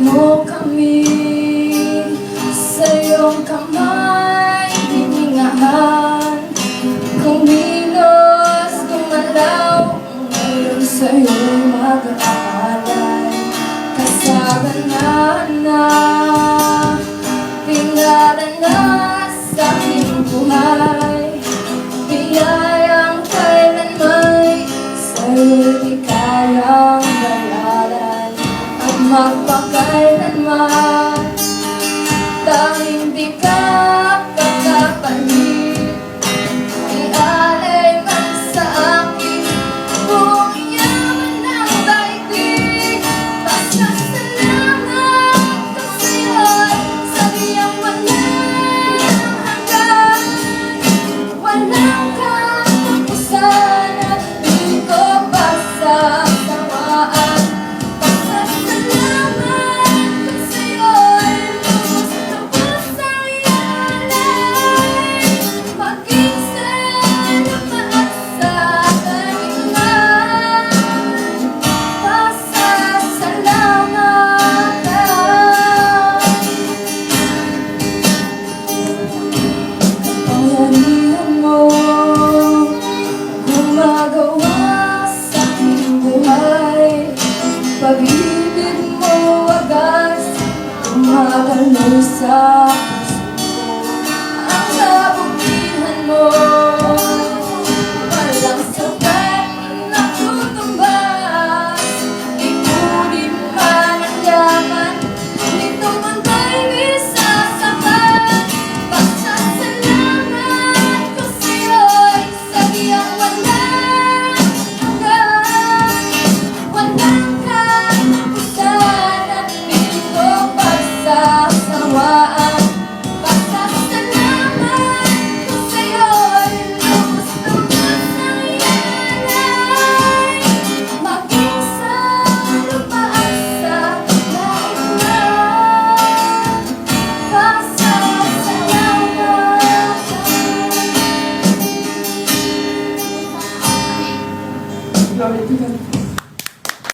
mo kami sa iyong kamay, hiningahan. Kumilos, gumalaw, ngayon sa iyong mag-aalay. Kasaganahan na, pinaranas sa aking buhay. Biyayang kailanmay sa'yo di kayang bayaran. At magpakailanman tanging di ka pagkapalit. Ialay man sa akin buong yaman ng daigdig. Pasasalamat ko sa'yo'y sabiang walang hanggan. Walang katapusan at di ko pasasawaan. Pasasalamat ko sa'yo'y lubos na pusang ialay. Maging sa lupa at sa kalingan, pasasalamatan. Kapangyarihan mo gumagawa sa aking buhay. Pag-ibig mo wagas gumagalaw sa puso ko. Ang kabutihan mo